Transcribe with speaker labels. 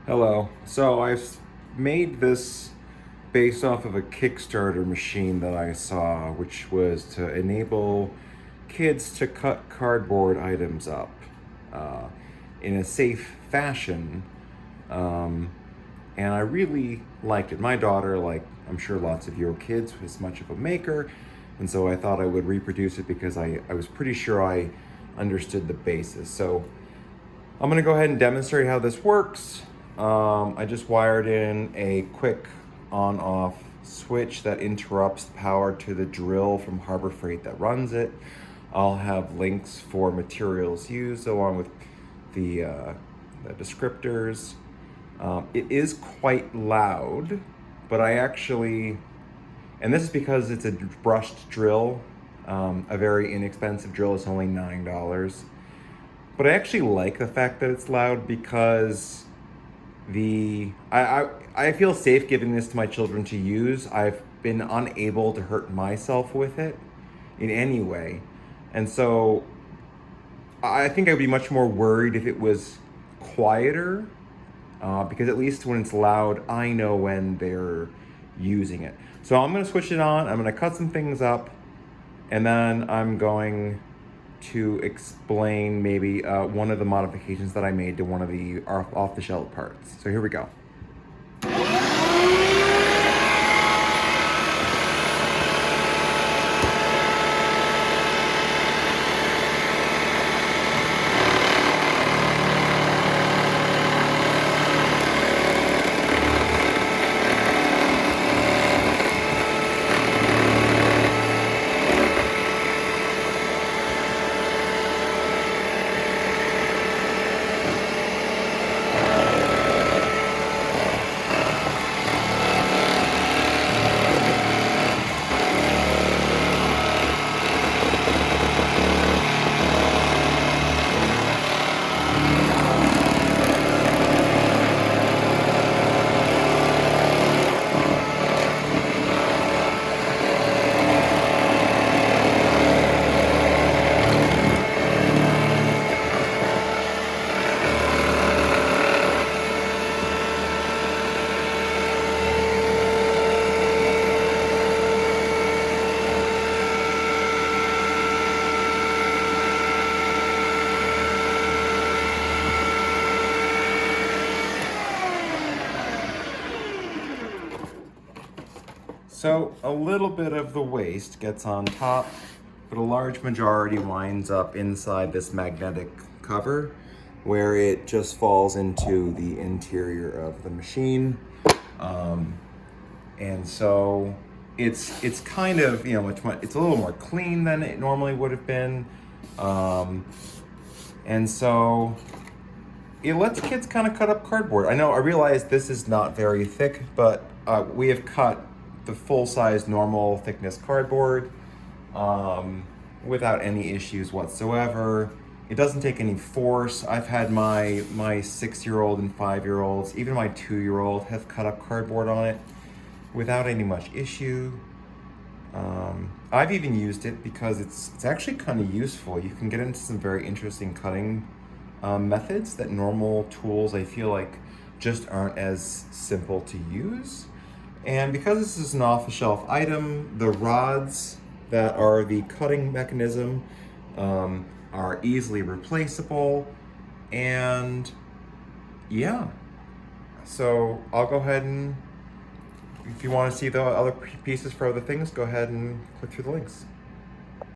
Speaker 1: Hello. So I've made this based off of a Kickstarter machine that I saw, which was to enable kids to cut cardboard items up uh, in a safe fashion. Um, and I really liked it. My daughter, like I'm sure lots of your kids, was much of a maker, and so I thought I would reproduce it because I was pretty sure I understood the basis. So I'm gonna go ahead and demonstrate how this works. I just wired in a quick on-off switch that interrupts the power to the drill from Harbor Freight that runs it. I'll have links for materials used along with the descriptors. It is quite loud, but I actually, and this is because it's a brushed drill, a very inexpensive drill. It's only $9. But I actually like the fact that it's loud because I feel safe giving this to my children to use. I've been unable to hurt myself with it in any way. And so I think I'd be much more worried if it was quieter, because at least when it's loud, I know when they're using it. So I'm gonna switch it on, I'm gonna cut some things up, and then I'm going to explain maybe one of the modifications that I made to one of the off-the-shelf parts. So here we go. So a little bit of the waste gets on top, but a large majority winds up inside this magnetic cover where it just falls into the interior of the machine. Um, and so it's kind of, it's a little more clean than it normally would have been. Um, and so it lets kids kind of cut up cardboard. I realize this is not very thick, but we have cut the full-size normal thickness cardboard without any issues whatsoever. It doesn't take any force. I've had my 6-year-old and 5-year-olds, even my 2-year-old, have cut up cardboard on it without any much issue. I've even used it because it's actually kind of useful. You can get into some very interesting cutting methods that normal tools, I feel like, just aren't as simple to use. And because this is an off-the-shelf item, the rods that are the cutting mechanism are easily replaceable. And yeah, so I'll go ahead and, if you want to see the other pieces for other things, go ahead and click through the links.